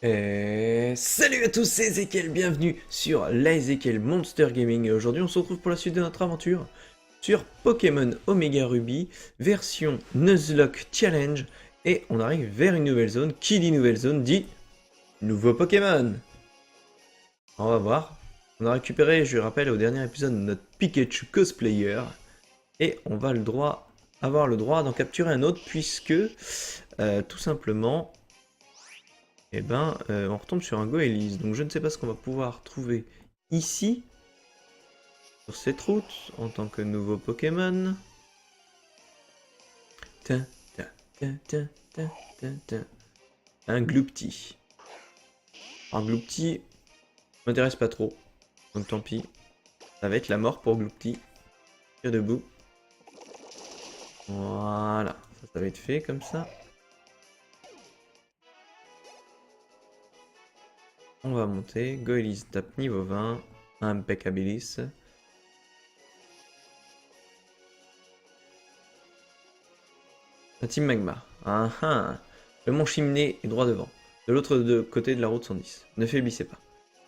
Et salut à tous, c'est Ezekiel, bienvenue sur la Ezekiel Monster Gaming. Et aujourd'hui on se retrouve pour la suite de notre aventure sur Pokémon Omega Ruby, version Nuzlocke Challenge. Et on arrive vers une nouvelle zone. Qui dit nouvelle zone dit nouveau Pokémon. On va voir. On a récupéré, je rappelle au dernier épisode, notre Pikachu cosplayer. Et on va avoir le droit d'en capturer un autre puisque tout simplement... on retombe sur un Goélis. Donc je ne sais pas ce qu'on va pouvoir trouver ici, sur cette route, en tant que nouveau Pokémon. Tin, tin, tin, tin, tin, tin, tin. Un Gloopty. Alors Gloopty m'intéresse pas trop, donc tant pis. Ça va être la mort pour Gloopty. Tire debout. Voilà, ça va être fait comme ça. On va monter. Goélis tape niveau 20. Impeccabilis. Un Team Magma. Ah ah. Le mont Chimney est droit devant. De l'autre côté de la route 110. Ne faiblissez pas.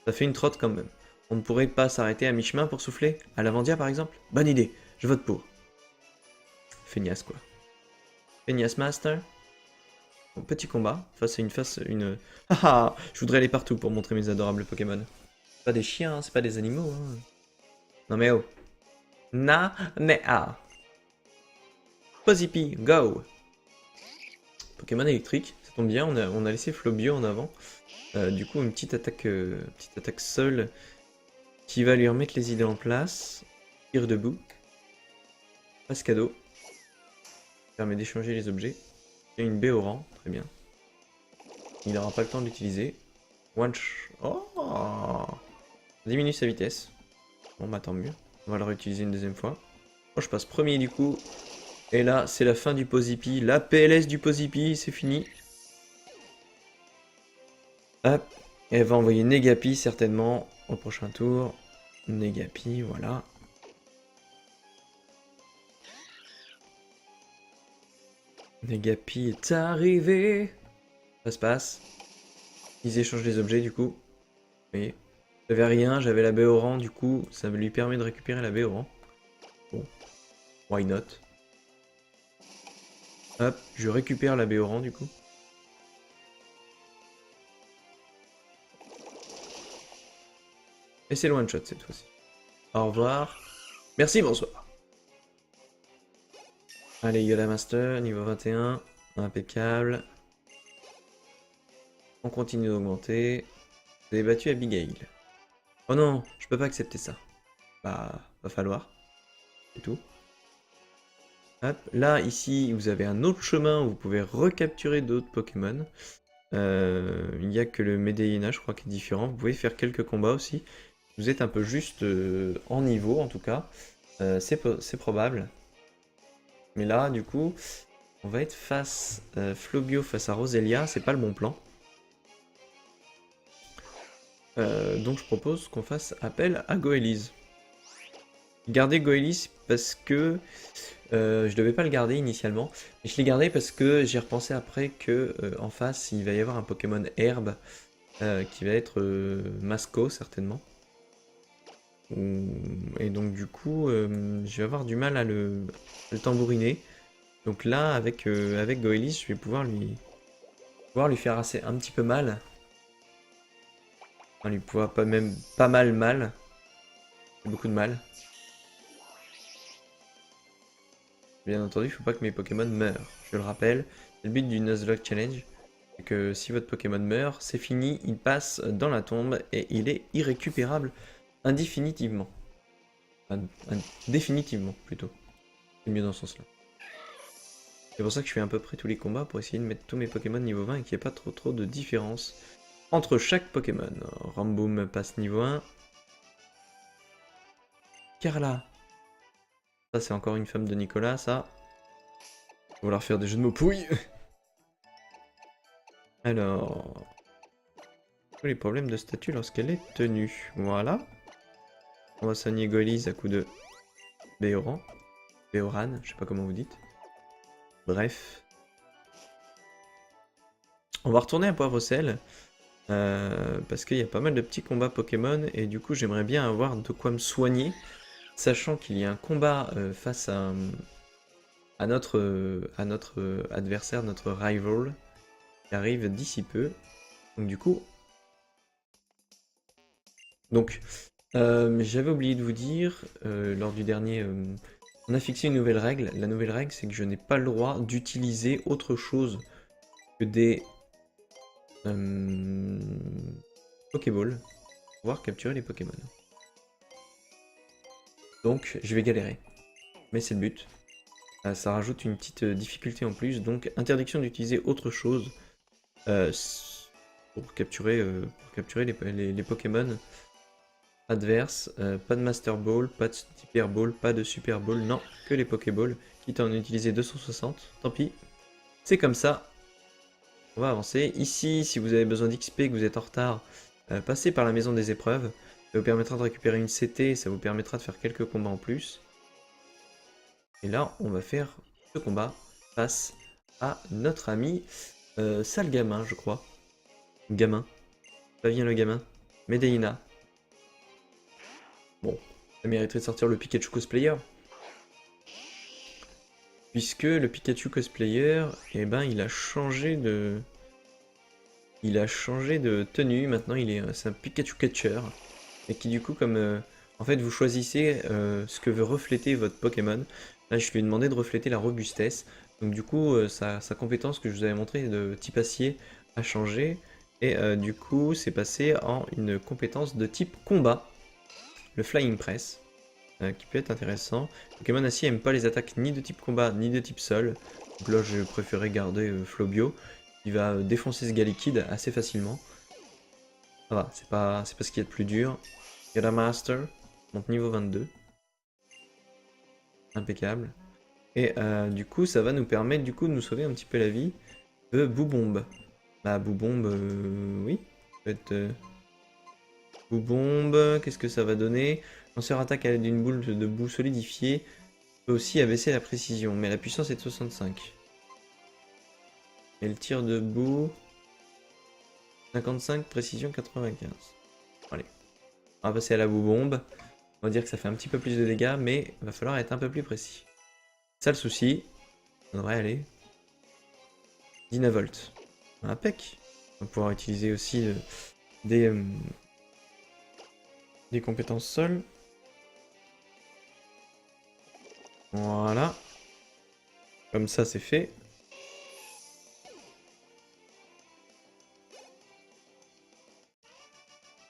Ça fait une trotte quand même. On ne pourrait pas s'arrêter à mi-chemin pour souffler? À Lavandia par exemple? Bonne idée, je vote pour. Feignasse quoi. Feignasse Master. Bon, petit combat, face à une... Haha, je voudrais aller partout pour montrer mes adorables Pokémon. C'est pas des chiens, hein, c'est pas des animaux. Hein. Non mais oh. Na, mais ah. Pozipi, go. Pokémon électrique, ça tombe bien, on a laissé Flobio en avant. Du coup, une petite attaque seule qui va lui remettre les idées en place. Tire debout. Passe cadeau. Permet d'échanger les objets. Il y a une baie au rang, très bien. Il n'aura pas le temps de l'utiliser. Oh, diminue sa vitesse. Bon bah tant mieux. On va le réutiliser une deuxième fois. Oh, je passe premier du coup. Et là, c'est la fin du Pozipi. La PLS du Pozipi, c'est fini. Hop. Elle va envoyer Negapi certainement au prochain tour. Negapi, voilà. Negapi est arrivé. Ça se passe. Ils échangent les objets du coup. Vous voyez. J'avais rien, j'avais la baie au rang, du coup, ça lui permet de récupérer la baie au rang. Bon. Why not? Hop, je récupère la baie au rang du coup. Et c'est le one shot cette fois-ci. Au revoir. Merci, bonsoir. Allez, Yola Master, niveau 21. Impeccable. On continue d'augmenter. Vous avez battu Abigail. Oh non, je peux pas accepter ça. Bah, va falloir. C'est tout. Hop, là, ici, vous avez un autre chemin où vous pouvez recapturer d'autres Pokémon. Il n'y a que le Medellina, je crois, qui est différent. Vous pouvez faire quelques combats aussi. Vous êtes un peu juste en niveau, en tout cas. C'est probable. Mais là, du coup, on va être face Flobio face à Roselia. C'est pas le bon plan. Donc je propose qu'on fasse appel à Goélis. Garder Goélis parce que je devais pas le garder initialement, mais je l'ai gardé parce que j'ai repensé après que en face il va y avoir un Pokémon herbe qui va être Masco certainement. Et donc du coup je vais avoir du mal à le tambouriner. Donc là avec Goélis je vais pouvoir lui faire un petit peu mal. Enfin, lui pouvoir même pas mal. Beaucoup de mal. Bien entendu, il ne faut pas que mes Pokémon meurent. Je le rappelle, c'est le but du Nuzlocke Challenge. C'est que si votre Pokémon meurt, c'est fini, il passe dans la tombe et il est irrécupérable indéfinitivement. Enfin, définitivement, plutôt. C'est mieux dans ce sens-là. C'est pour ça que je fais à peu près tous les combats pour essayer de mettre tous mes Pokémon niveau 20 et qu'il n'y ait pas trop de différence entre chaque Pokémon. Ramboom passe niveau 1. Carla. Ça, c'est encore une femme de Nicolas, ça. On va vouloir faire des jeux de mots pourris. Alors... tous les problèmes de statut lorsqu'elle est tenue. Voilà. On va soigner Goélis à coup de Béoran. Béoran, je sais pas comment vous dites. Bref. On va retourner à Poivre-Sel. Parce qu'il y a pas mal de petits combats Pokémon et du coup j'aimerais bien avoir de quoi me soigner, sachant qu'il y a un combat face à notre adversaire, notre rival, qui arrive d'ici peu. Donc du coup... j'avais oublié de vous dire, lors du dernier... on a fixé une nouvelle règle. La nouvelle règle, c'est que je n'ai pas le droit d'utiliser autre chose que des Pokéballs pour pouvoir capturer les Pokémon. Donc, je vais galérer. Mais c'est le but. Ça rajoute une petite difficulté en plus. Donc, interdiction d'utiliser autre chose pour capturer les Pokémon adverses. Pas de Master Ball, pas de Hyper Ball, pas de Super Ball. Non, que les Pokéballs. Quitte à en utiliser 260. Tant pis. C'est comme ça. On va avancer. Ici, si vous avez besoin d'XP, que vous êtes en retard, passez par la maison des épreuves. Ça vous permettra de récupérer une CT, ça vous permettra de faire quelques combats en plus. Et là, on va faire ce combat face à notre ami sale gamin, je crois. Gamin. Ça vient le gamin. Medellina. Bon, ça mériterait de sortir le Pikachu cosplayer. Puisque le Pikachu cosplayer, eh ben, il a changé de tenue. Maintenant, c'est un Pikachu catcher. Et qui du coup, comme en fait, vous choisissez ce que veut refléter votre Pokémon. Là, je lui ai demandé de refléter la robustesse. Donc du coup, sa compétence que je vous avais montré de type acier a changé. Et du coup, c'est passé en une compétence de type combat. Le Flying Press. Qui peut être intéressant. Pokémon acier n'aime pas les attaques ni de type combat ni de type sol. Donc là, j'ai préféré garder Flobio, qui va défoncer ce Gallikid assez facilement. Ça va, c'est pas ce qu'il y a de plus dur. Gala Master, monte niveau 22. Impeccable. Et du coup, ça va nous permettre de nous sauver un petit peu la vie de Boubombe. Bah, Boubombe, oui. Peut-être... Boubombe, qu'est-ce que ça va donner? Lanceur attaque à l'aide d'une boule de boue solidifiée peut aussi abaisser la précision, mais la puissance est de 65. Et le tir de boue... 55, précision 95. Allez, on va passer à la boubombe. On va dire que ça fait un petit peu plus de dégâts, mais il va falloir être un peu plus précis. Ça le souci, ça devrait aller. 19 volts. Impec. On va pouvoir utiliser aussi des compétences sol. Voilà. Comme ça, c'est fait.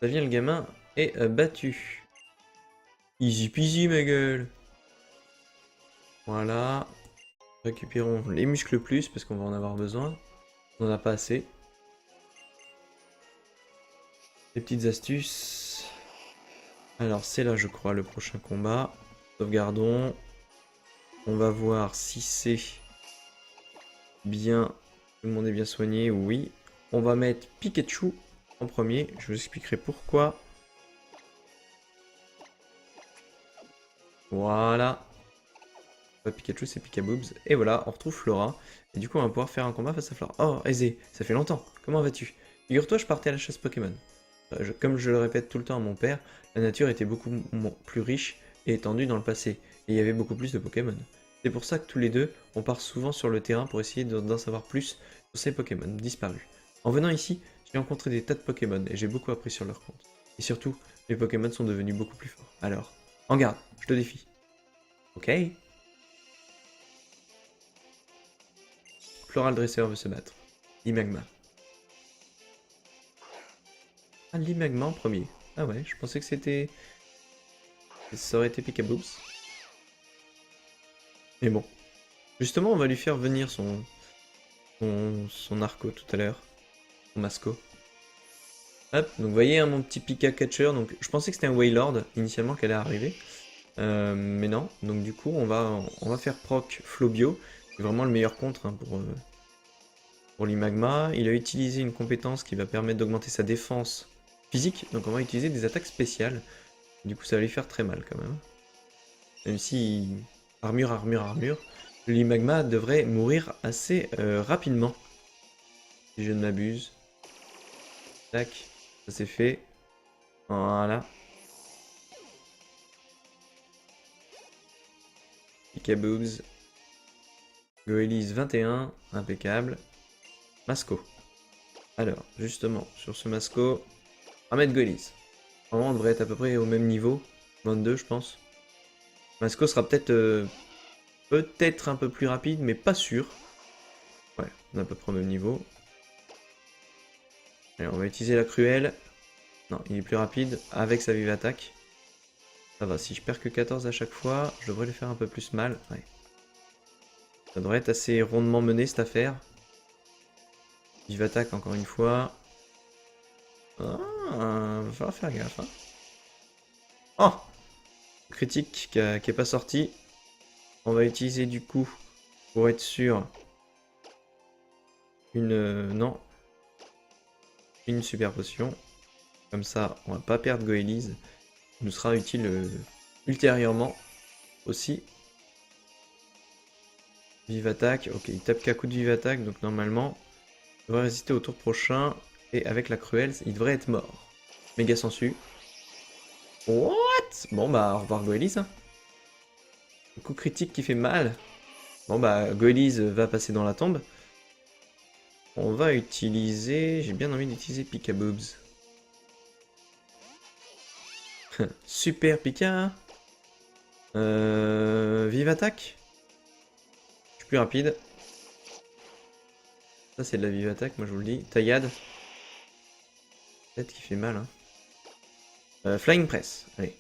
Ça vient, le gamin est battu. Easy peasy, ma gueule. Voilà. Récupérons les muscles plus, parce qu'on va en avoir besoin. On n'en a pas assez. Des petites astuces. Alors, c'est là, je crois, le prochain combat. Sauvegardons. On va voir si c'est bien. Tout le monde est bien soigné, oui. On va mettre Pikachu en premier. Je vous expliquerai pourquoi. Voilà. Pas Pikachu, c'est Pikaboobs. Et voilà, on retrouve Flora. Et du coup, on va pouvoir faire un combat face à Flora. Oh, Aizé, ça fait longtemps. Comment vas-tu? Figure-toi, je partais à la chasse Pokémon. Comme je le répète tout le temps à mon père, la nature était beaucoup plus riche et étendue dans le passé. Et il y avait beaucoup plus de Pokémon. C'est pour ça que tous les deux, on part souvent sur le terrain pour essayer d'en savoir plus sur ces Pokémon disparus. En venant ici, j'ai rencontré des tas de Pokémon et j'ai beaucoup appris sur leur compte. Et surtout, les Pokémon sont devenus beaucoup plus forts. Alors, en garde, je te défie. Ok? Floral Dresseur veut se battre. Limagma. Ah, Limagma en premier. Ah ouais, je pensais que c'était... ça aurait été Pikaboobs. Mais bon. Justement, on va lui faire venir son Arco tout à l'heure. Son Masco. Hop, donc vous voyez hein, mon petit Pika Catcher. Donc, je pensais que c'était un Wailord initialement qu'elle allait arriver. Mais non. Donc du coup, on va faire proc Flobio. C'est vraiment le meilleur contre hein, pour l'Imagma. Il a utilisé une compétence qui va permettre d'augmenter sa défense physique. Donc on va utiliser des attaques spéciales. Du coup, ça va lui faire très mal quand même. Même si... armure, armure, armure. L'Imagma devrait mourir assez rapidement. Si je ne m'abuse. Tac, ça c'est fait. Voilà. Pikaboobs. Goelis 21, impeccable. Masco. Alors, justement, sur ce Masco, on va mettre Goelis. Normalement, on devrait être à peu près au même niveau. 22, je pense. Masco sera peut-être peut-être un peu plus rapide, mais pas sûr. Ouais, on est à peu près au même niveau. Allez, on va utiliser la cruelle. Non, il est plus rapide avec sa vive attaque. Ça va, si je perds que 14 à chaque fois, je devrais lui faire un peu plus mal. Ouais. Ça devrait être assez rondement mené cette affaire. Vive attaque encore une fois. Ah, va falloir faire gaffe. Hein. Oh, critique qui est pas sorti. On va utiliser du coup, pour être sûr, non, une super potion. Comme ça, on va pas perdre Goélise. Il nous sera utile ultérieurement aussi. Vive attaque. Ok, il tape qu'à coup de vive attaque, donc normalement, il devrait résister au tour prochain. Et avec la cruelle, il devrait être mort. Méga sensu. What? Bon bah, au revoir Goélise. Hein. Coup critique qui fait mal. Bon bah, Goélise va passer dans la tombe. On va utiliser... J'ai bien envie d'utiliser Pikaboobs. Super Pika. Vive attaque. Je suis plus rapide. Ça c'est de la vive attaque, moi je vous le dis. Taillade. Peut-être qui fait mal. Hein. Flying Press. Allez.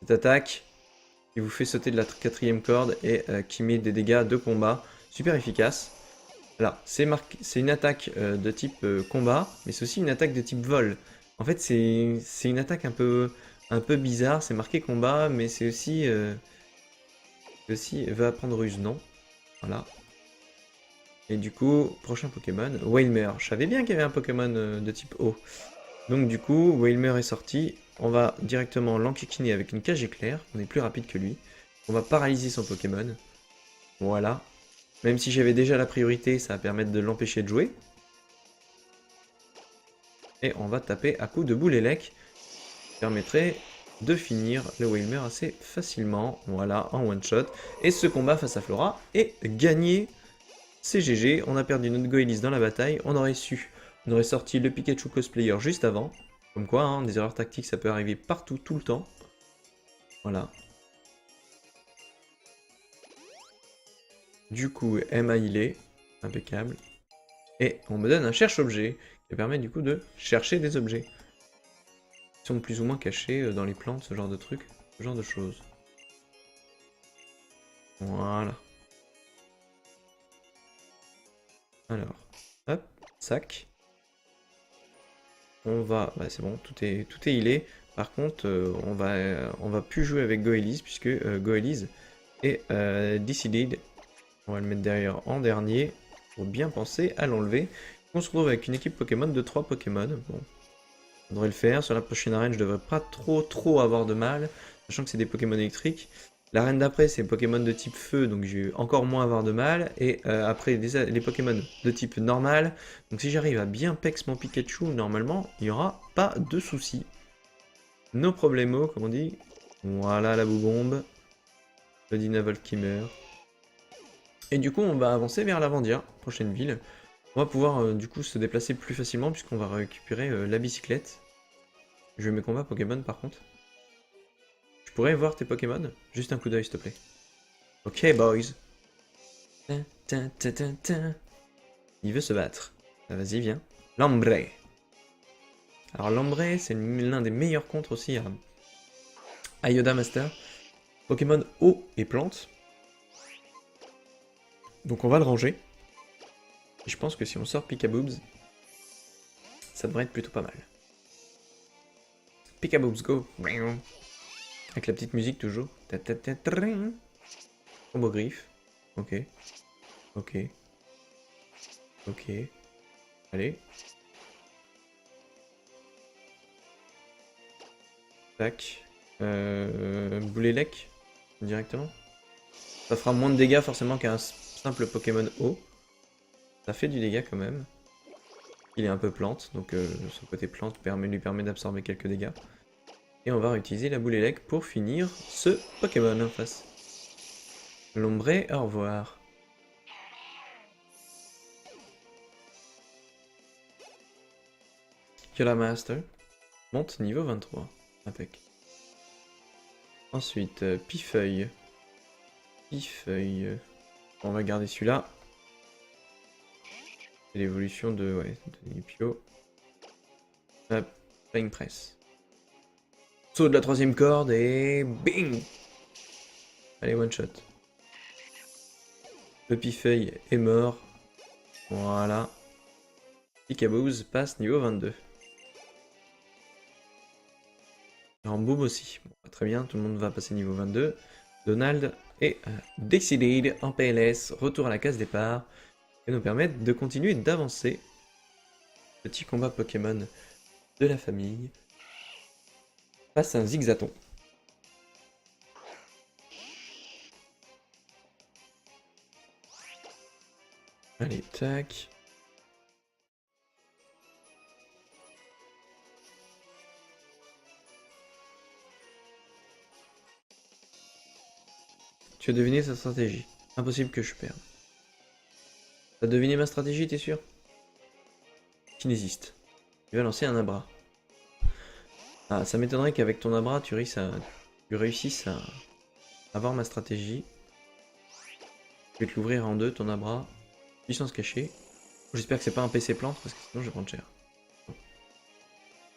Cette attaque qui vous fait sauter de la quatrième corde et qui met des dégâts de combat. Super efficace. Alors, c'est une attaque de type combat, mais c'est aussi une attaque de type vol. En fait, c'est une attaque un peu bizarre. C'est marqué combat, mais c'est aussi... va apprendre ruse, non. Voilà. Et du coup, prochain Pokémon, Wailmer. Je savais bien qu'il y avait un Pokémon de type eau. Donc du coup, Wailmer est sorti. On va directement l'enquiquiner avec une cage éclair. On est plus rapide que lui. On va paralyser son Pokémon. Voilà. Même si j'avais déjà la priorité, ça va permettre de l'empêcher de jouer. Et on va taper à coups de boule élec. Qui permettrait de finir le Wailmer assez facilement. Voilà, en one shot. Et ce combat face à Flora est gagné. C'est GG, on a perdu notre Goélis dans la bataille, on aurait su. On aurait sorti le Pikachu cosplayer juste avant. Comme quoi, hein, des erreurs tactiques, ça peut arriver partout, tout le temps. Voilà. Du coup, Emma il est impeccable. Et on me donne un cherche-objet, qui permet du coup de chercher des objets. Qui sont plus ou moins cachés dans les plantes, ce genre de trucs, ce genre de choses. Voilà. Alors, hop, sac. On va... Bah, c'est bon, tout est healé. Par contre, on va plus jouer avec Goélis, puisque Goélis est Decided. On va le mettre derrière en dernier, pour bien penser à l'enlever. On se retrouve avec une équipe Pokémon de 3 Pokémon. Bon, on devrait le faire. Sur la prochaine arène, je devrais pas trop avoir de mal, sachant que c'est des Pokémon électriques. L'arène d'après, c'est Pokémon de type feu, donc je vais encore moins avoir de mal. Et après, les Pokémon de type normal. Donc si j'arrive à bien pex mon Pikachu, normalement, il n'y aura pas de soucis. No problemo, comme on dit. Voilà la boubombe. Le Dynavolt qui meurt. Et du coup, on va avancer vers l'Avandia, prochaine ville. On va pouvoir du coup se déplacer plus facilement, puisqu'on va récupérer la bicyclette. Je vais mes combats Pokémon par contre. Je pourrais voir tes Pokémon? Juste un coup d'œil, s'il te plaît. Ok, boys. Il veut se battre. Vas-y, viens. Lambré. Alors, Lambré, c'est l'un des meilleurs contres aussi à Yoda Master. Pokémon eau et plante. Donc, on va le ranger. Et je pense que si on sort Pikaboobs, ça devrait être plutôt pas mal. Pikaboobs, go. Avec la petite musique toujours. Combo griffe. Ok. Ok. Ok. Allez. Tac. Boulélec. Directement. Ça fera moins de dégâts forcément qu'un simple Pokémon eau. Ça fait du dégât quand même. Il est un peu plante, donc son côté plante lui permet d'absorber quelques dégâts. Et on va réutiliser la boule élec pour finir ce Pokémon en face. Lombré, au revoir. Kyola Master monte niveau 23. Impec. Ensuite, Pifeuille. Pifeuille. On va garder celui-là. C'est l'évolution de Nipio. Hop, Flying Press. Saut de la 3ème corde et bing. Allez, one shot. Le Pifeuille est mort. Voilà. Picabooze passe niveau 22. Ramboom aussi. Bon, très bien, tout le monde va passer niveau 22. Donald et Decided en PLS. Retour à la case départ. Et nous permettre de continuer d'avancer. Petit combat Pokémon de la famille. Face à un Zigzaton. Allez, tac. Tu as deviné sa stratégie. Impossible que je perde. T'as deviné ma stratégie, t'es sûr? Kinésiste. Il va lancer un Abra. Ah, ça m'étonnerait qu'avec ton Abra, tu réussisses à avoir ma stratégie. Je vais te l'ouvrir en deux, ton Abra. Puissance cachée. J'espère que c'est pas un PC plante, parce que sinon je vais prendre cher.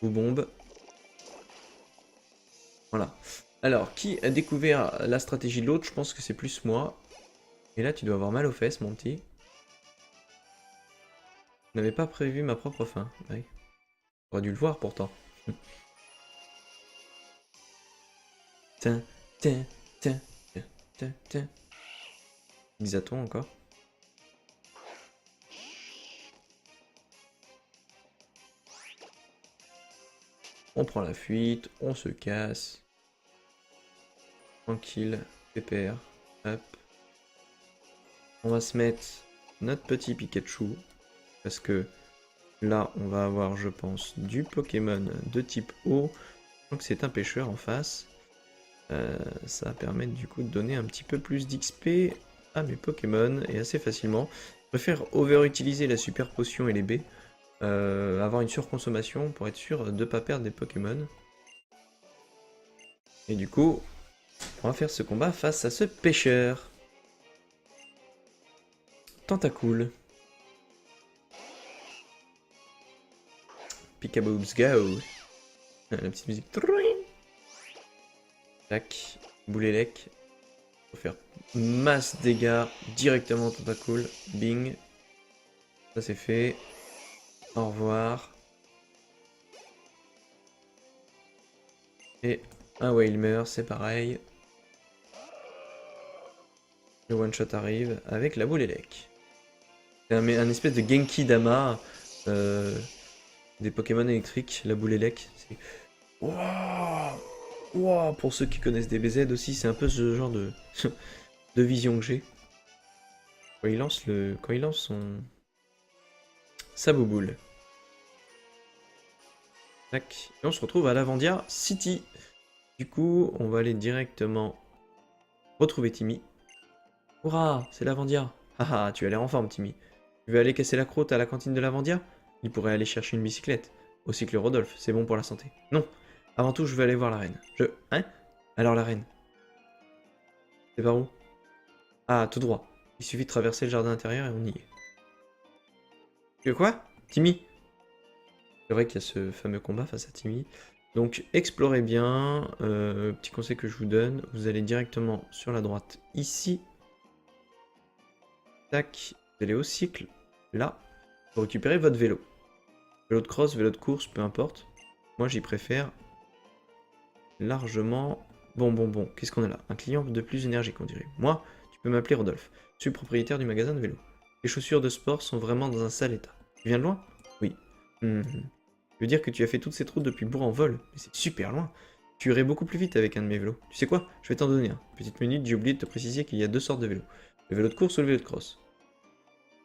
Ou bombe. Voilà. Alors, qui a découvert la stratégie de l'autre? Je pense que c'est plus moi. Et là, tu dois avoir mal aux fesses, mon petit. Je n'avais pas prévu ma propre fin. Ouais. J'aurais dû le voir pourtant. Tiens, tiens, tiens, tiens, tiens, tiens. Xaton encore. On prend la fuite, on se casse. Tranquille, pépère. Hop. On va se mettre notre petit Pikachu. Parce que là, on va avoir, je pense, du Pokémon de type eau. Donc c'est un pêcheur en face. Ça va permettre du coup de donner un petit peu plus d'XP à mes Pokémon et assez facilement. Je préfère overutiliser la super potion et les baies. Avoir une surconsommation pour être sûr de ne pas perdre des Pokémon. Et du coup, on va faire ce combat face à ce pêcheur. Tentacool. Pikaboobs go. La petite musique. Tac. Boulélec. Faut faire masse dégâts directement Tentacool. Bing. Ça c'est fait. Au revoir. Et un Wailmer, c'est pareil. Le one shot arrive avec la boule élec. C'est un espèce de Genki Dama des Pokémon électriques, la boule élec. Wouah, wouah, pour ceux qui connaissent DBZ aussi, c'est un peu ce genre de, de vision que j'ai. Quand il lance sa bouboule. Tac. Et on se retrouve à Lavandia City. Du coup, on va aller directement retrouver Timmy. Hurrah, c'est Lavandia. Haha, tu as l'air en forme, Timmy. Tu veux aller casser la croûte à la cantine de Lavandia? Il pourrait aller chercher une bicyclette. Au cycle Rodolphe, c'est bon pour la santé. Non, avant tout, je veux aller voir la reine. Hein? Alors la reine. C'est par où? Ah, tout droit. Il suffit de traverser le jardin intérieur et on y est. Que quoi? Timmy? C'est vrai qu'il y a ce fameux combat face à Timmy. Donc, explorez bien. Petit conseil que je vous donne. Vous allez directement sur la droite, ici. Tac. Vous allez au cycle, là. Pour récupérer votre vélo. Vélo de cross, vélo de course, peu importe. Moi, j'y préfère largement. Bon. Qu'est-ce qu'on a là? Un client de plus énergique, on dirait. Moi, tu peux m'appeler Rodolphe. Je suis propriétaire du magasin de vélo. Les chaussures de sport sont vraiment dans un sale état. Tu viens de loin? Oui. Je veux dire que tu as fait toute cette route depuis Bourg-en-Vol, mais c'est super loin. Tu irais beaucoup plus vite avec un de mes vélos. Tu sais quoi? Je vais t'en donner un. Petite minute, j'ai oublié de te préciser qu'il y a deux sortes de vélos. Le vélo de course ou le vélo de cross.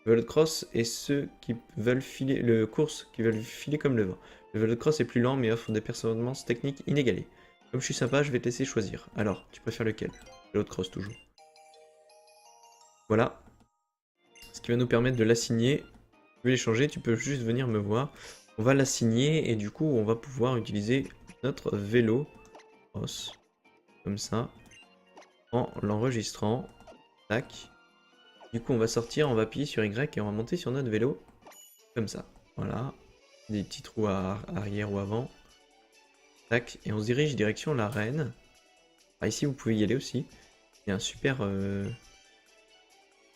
Le Velocross et ceux qui veulent filer, le course qui veulent filer comme le vent. Le Velocross est plus lent mais offre des performances techniques inégalées. Comme je suis sympa, je vais te laisser choisir. Alors, tu préfères lequel? Le Velocross toujours. Voilà. Ce qui va nous permettre de l'assigner. Tu veux l'échanger, tu peux juste venir me voir. On va l'assigner et du coup, on va pouvoir utiliser notre vélo cross. Comme ça. En l'enregistrant. Tac. Du coup, on va sortir, on va appuyer sur Y et on va monter sur notre vélo. Comme ça. Voilà. Des petits trous à arrière ou avant. Tac. Et on se dirige direction l'arène. Ah, ici, vous pouvez y aller aussi. Il y a un super...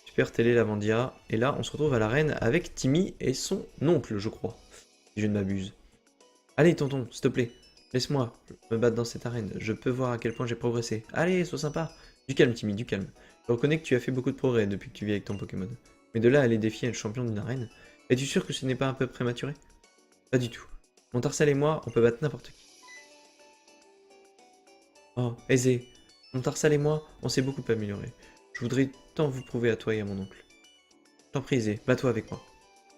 Super télé Lavandia. Et là, on se retrouve à l'arène avec Timmy et son oncle, je crois. Si je ne m'abuse. Allez, tonton, s'il te plaît. Laisse-moi me battre dans cette arène. Je peux voir à quel point j'ai progressé. Allez, sois sympa. Du calme, Timmy, du calme. Je reconnais que tu as fait beaucoup de progrès depuis que tu vis avec ton Pokémon. Mais de là à aller défier un champion d'une arène, es-tu sûr que ce n'est pas un peu prématuré? Pas du tout. Mon Tarsal et moi, on peut battre n'importe qui. Oh, Aisé. Mon Tarsal et moi, on s'est beaucoup amélioré. Je voudrais tant vous prouver à toi et à mon oncle. T'en prie, Aisé, bats-toi avec moi.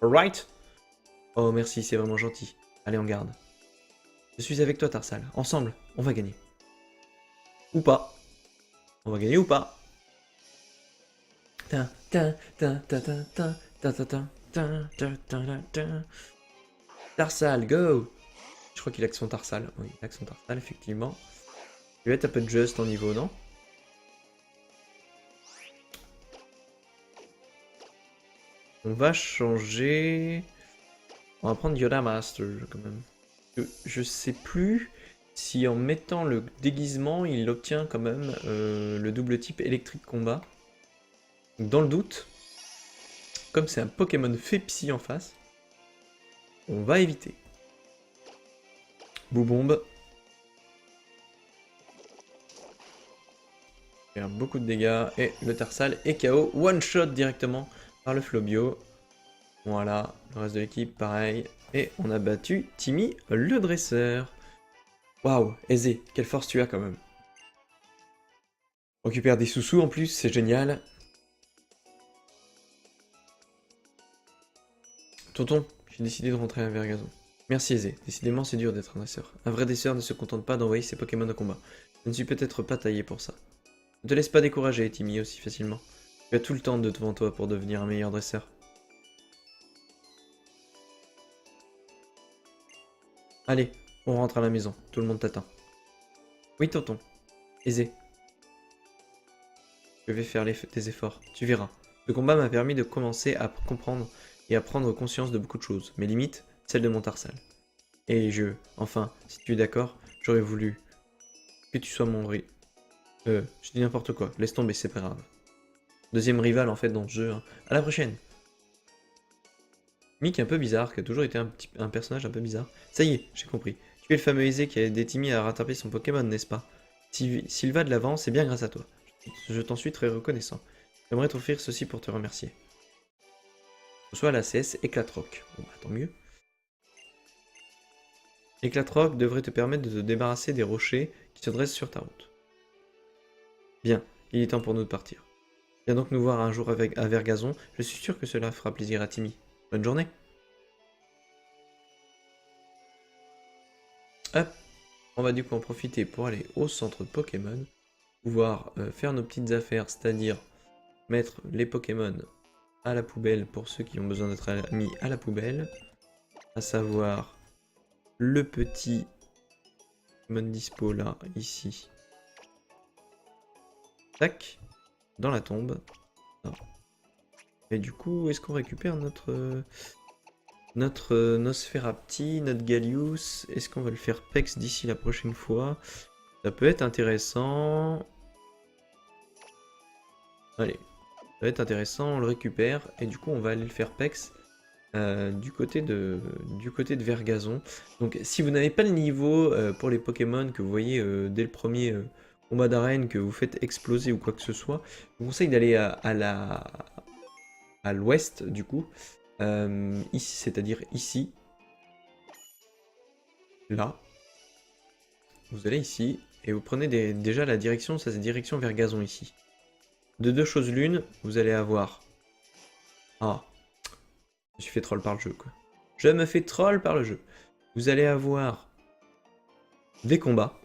Alright? Oh, merci, c'est vraiment gentil. Allez, en garde. Je suis avec toi, Tarsal. Ensemble, on va gagner. Ou pas. On va gagner ou pas. Tarsal, go! Je crois qu'il a que son Tarsal. Oui, il a que son Tarsal, effectivement. Il va être un peu juste en niveau, non? On va changer... On va prendre Yoda Master, quand même. Je sais plus si en mettant le déguisement, il obtient quand même le double type électrique combat. Donc, dans le doute, comme c'est un Pokémon fait psy en face, on va éviter. Boubombe. Faire beaucoup de dégâts. Et le Tarsal est KO. One shot directement par le Flobio. Voilà, le reste de l'équipe, pareil. Et on a battu Timmy, le dresseur. Waouh, Aisé, quelle force tu as quand même. On récupère des sous-sous en plus, c'est génial. Tonton, j'ai décidé de rentrer à Vergazon. Merci Aisé, décidément c'est dur d'être un dresseur. Un vrai dresseur ne se contente pas d'envoyer ses Pokémon au combat. Je ne suis peut-être pas taillé pour ça. Ne te laisse pas décourager, Timmy, aussi facilement. Tu as tout le temps devant toi pour devenir un meilleur dresseur. Allez, on rentre à la maison, tout le monde t'attend. Oui, tonton. Aisé. Je vais faire des efforts, tu verras. Ce combat m'a permis de commencer à comprendre et à prendre conscience de beaucoup de choses, mes limites, celles de mon Tarsal. Et enfin, si tu es d'accord, j'aurais voulu que tu sois mon je dis n'importe quoi, laisse tomber, c'est pas grave. Deuxième rival en fait dans ce jeu, hein. À la prochaine. Mick est un peu bizarre, qui a toujours été un personnage un peu bizarre. Ça y est, j'ai compris. Tu es le fameux Aisé qui a aidé Timmy à rattraper son Pokémon, n'est-ce pas? S'il va de l'avant, c'est bien grâce à toi. Je t'en suis très reconnaissant. J'aimerais t'offrir ceci pour te remercier. Reçois la CS Éclatroc. Bon bah tant mieux. Éclatroc devrait te permettre de te débarrasser des rochers qui se dressent sur ta route. Bien, il est temps pour nous de partir. Viens donc nous voir un jour à Vergazon, je suis sûr que cela fera plaisir à Timmy. Bonne journée. Hop, on va du coup en profiter pour aller au centre de Pokémon, pouvoir faire nos petites affaires, c'est-à-dire mettre les Pokémon à la poubelle pour ceux qui ont besoin d'être mis à la poubelle, à savoir le petit Pokémon dispo là, ici. Tac, dans la tombe. Non. Et du coup, est-ce qu'on récupère notre Nosferapti, notre Gallius? Est-ce qu'on va le faire Pex d'ici la prochaine fois? Ça peut être intéressant. Allez, ça va être intéressant, on le récupère. Et du coup, on va aller le faire Pex du côté de Vergazon. Donc, si vous n'avez pas le niveau pour les Pokémon que vous voyez dès le premier combat d'arène, que vous faites exploser ou quoi que ce soit, je vous conseille d'aller à l'ouest, du coup. Ici, c'est-à-dire ici. Là. Vous allez ici, et vous prenez déjà la direction, ça c'est direction Vergazon ici. De deux choses l'une, vous allez avoir... Ah, Je me suis fait troll par le jeu, quoi. Je me fais troll par le jeu. Vous allez avoir des combats.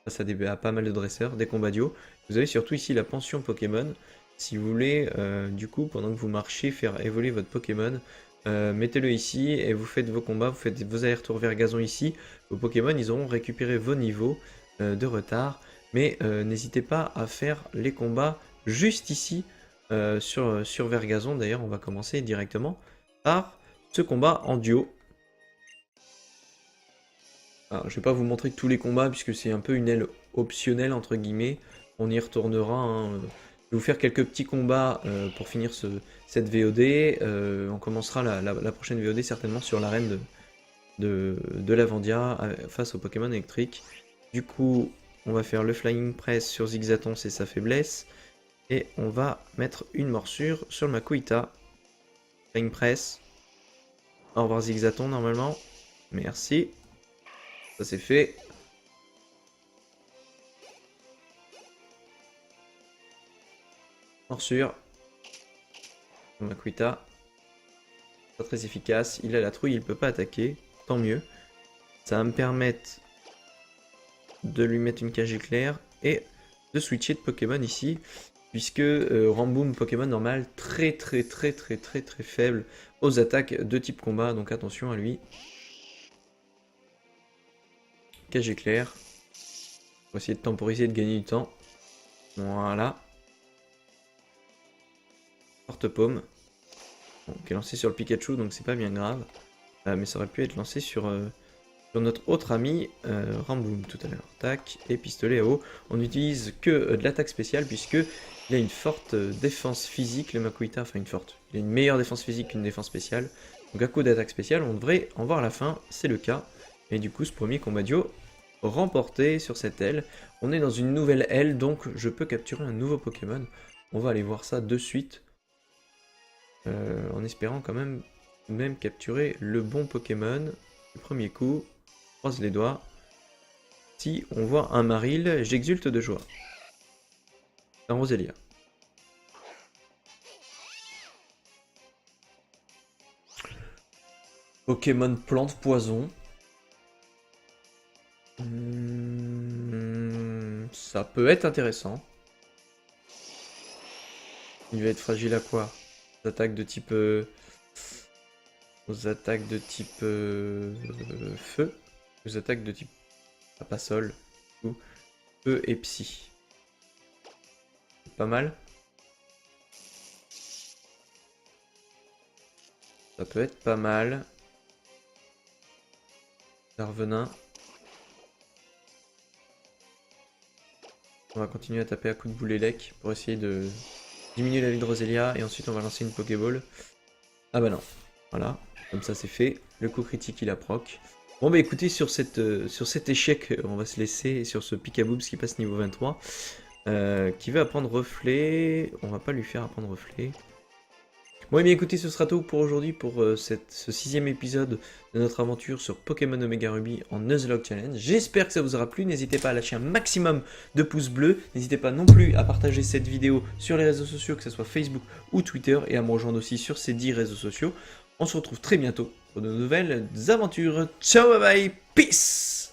Ça à pas mal de dresseurs, des combats duo. Vous avez surtout ici la pension Pokémon. Si vous voulez, du coup, pendant que vous marchez, faire évoluer votre Pokémon, mettez-le ici et vous faites vos combats, vous faites vos allers-retours vers gazon ici. Vos Pokémon, ils auront récupéré vos niveaux de retard. Mais n'hésitez pas à faire les combats juste ici sur Vergazon. D'ailleurs, on va commencer directement par ce combat en duo. Alors, je vais pas vous montrer tous les combats puisque c'est un peu une aile optionnelle entre guillemets. On y retournera. Hein. Je vais vous faire quelques petits combats pour finir cette VOD. On commencera la prochaine VOD certainement sur l'arène de Lavandia face au Pokémon électrique. Du coup, on va faire le Flying Press sur Zigzaton, c'est sa faiblesse. Et on va mettre une morsure sur le Makuhita. Flying Press. Au revoir Zigzaton normalement. Merci. Ça c'est fait. Morsure. Makuhita. Pas très efficace. Il a la trouille, il peut pas attaquer. Tant mieux. Ça va me permettre de lui mettre une cage éclair et de switcher de Pokémon ici. Puisque Ramboom, Pokémon normal, très faible aux attaques de type combat. Donc attention à lui. Cage éclair. On va essayer de temporiser et de gagner du temps. Voilà. Porte-paume. Bon, qui est lancé sur le Pikachu, donc c'est pas bien grave. Mais ça aurait pu être lancé sur notre autre ami Ramboom tout à l'heure. Tac, et pistolet à eau. On n'utilise que de l'attaque spéciale puisque il a une forte défense physique, le Makuhita, enfin une forte. Il a une meilleure défense physique qu'une défense spéciale. Donc à coup d'attaque spéciale, on devrait en voir à la fin, c'est le cas. Et du coup, ce premier combat duo remporté sur cette aile. On est dans une nouvelle aile, donc je peux capturer un nouveau Pokémon. On va aller voir ça de suite. En espérant quand même capturer le bon Pokémon. Le premier coup, croise les doigts. Si on voit un Maril, j'exulte de joie. Un Roselia. Pokémon plante poison. Ça peut être intéressant. Il va être fragile à quoi? Aux attaques de type... aux attaques de type... feu. Aux attaques de type... pas sol. Feu et psy. Pas mal. Ça peut être pas mal. Darvenin. On va continuer à taper à coups de boulet lec pour essayer de diminuer la vie de Roselia et ensuite on va lancer une Pokéball. Ah bah non, voilà, comme ça c'est fait. Le coup critique il a proc. Bon bah écoutez, sur cet échec, on va se laisser sur ce Pikaboobs qui passe niveau 23. Qui veut apprendre reflet. On va pas lui faire apprendre reflet. Bon et bien écoutez, ce sera tout pour aujourd'hui pour ce 6ème épisode de notre aventure sur Pokémon Omega Ruby en Nuzlocke Challenge. J'espère que ça vous aura plu, n'hésitez pas à lâcher un maximum de pouces bleus, n'hésitez pas non plus à partager cette vidéo sur les réseaux sociaux, que ce soit Facebook ou Twitter, et à me rejoindre aussi sur ces 10 réseaux sociaux. On se retrouve très bientôt pour de nouvelles aventures. Ciao, bye bye, peace!